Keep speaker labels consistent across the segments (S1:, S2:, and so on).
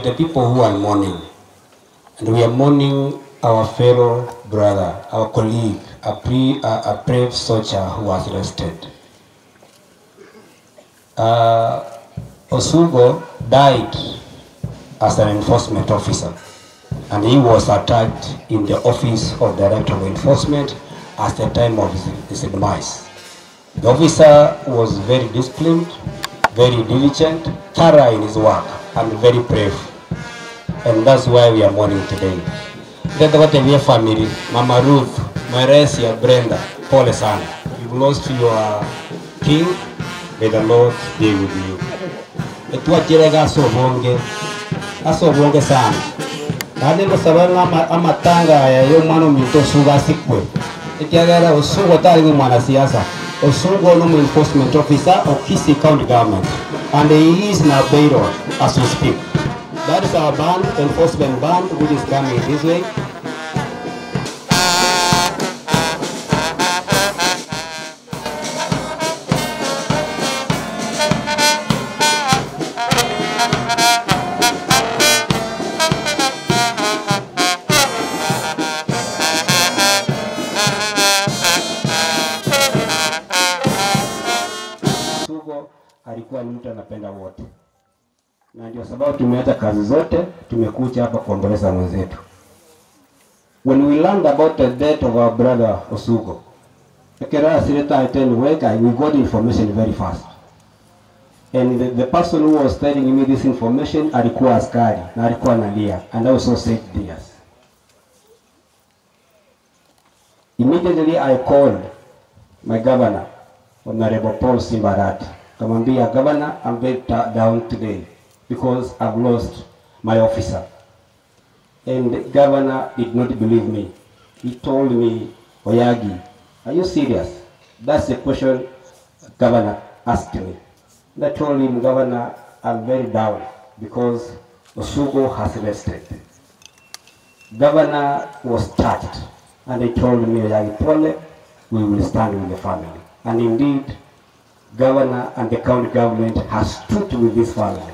S1: the people who are mourning. And we are mourning our fellow brother, our colleague, a brave soldier who was arrested. Osugo died as an enforcement officer, and he was attacked in the office of Director of Enforcement at the time of his demise. The officer was very disciplined, very diligent, thorough in his work, and very brave. And that's why we are mourning today. That's what we family, Mama Ruth, Maresia, Brenda, pole sana. You've lost your king. May the Lord be with you. Etuachirega asobonge sana. Nadi musabana amatanga ya yomano mito suga sikwe. Etiagara Osugo tali mwana siasa. Osugo no enforcement officer of Kisii County Government, and he is now Beirut as we speak. That is our band, enforcement band, which is coming this way. Alikuwa ni mtu anapenda wote, na ndio sababu tumeacha kazi zote, tumekuja hapa kuomboleza mwenzetu. When we learned about the death of our brother Osugo, we got information very fast. And the person who was telling me this information alikuwa askari na alikuwa analia, and also said tears. Immediately I called my governor, Honorable Paul Simbarati. Kamambia, Governor, I'm very down today because I've lost my officer. And the governor did not believe me. He told me, Oyagi, are you serious? That's the question Governor asked me. And I told him, Governor, I'm very down because Osugo has arrested. Governor was touched, and he told me, Oyagi, Pole, we will stand with the family. And indeed, Governor and the county government has stood with this family.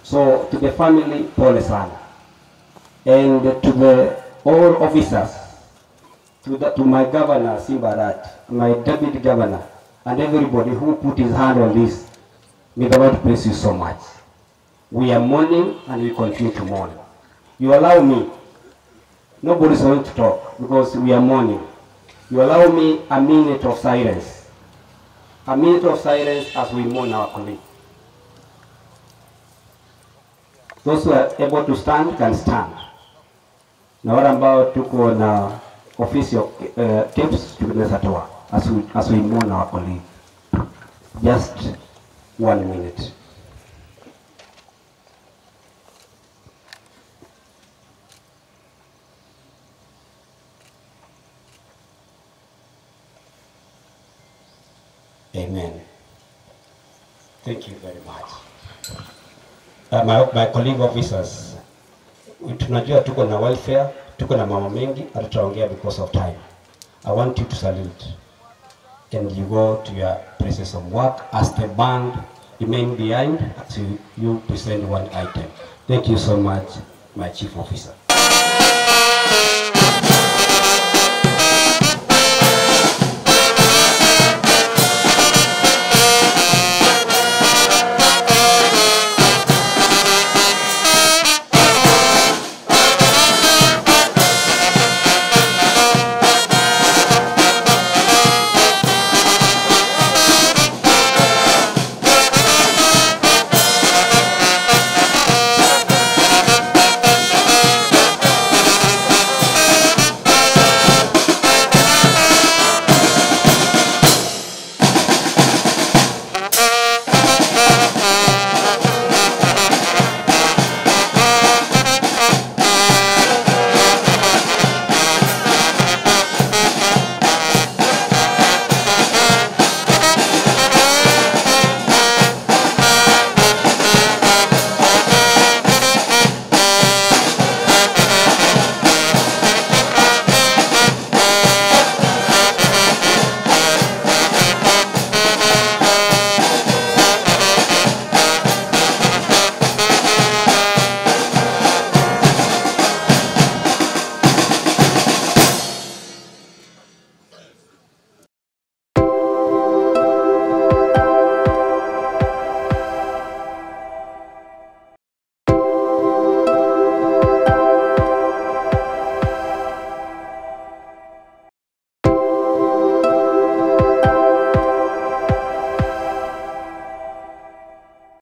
S1: So to the family, pole sana. And to the all officers, to my governor Simbarat, my deputy governor, and everybody who put his hand on this, may the Lord bless you so much. We are mourning and we continue to mourn. You allow me, nobody's going to talk because we are mourning. You allow me a minute of silence. A minute of silence as we mourn our colleague. Those who are able to stand can stand. Na wale ambao tuko na official tips tunaweza toa as we mourn our colleague. Just 1 minute. Amen. Thank you very much. My colleague officers, tunajua tuko na welfare, tuko na mama mengi, atutaongea because of time. I want you to salute and you go to your places of work as the band remain behind to you present one item. Thank you so much, my chief officer.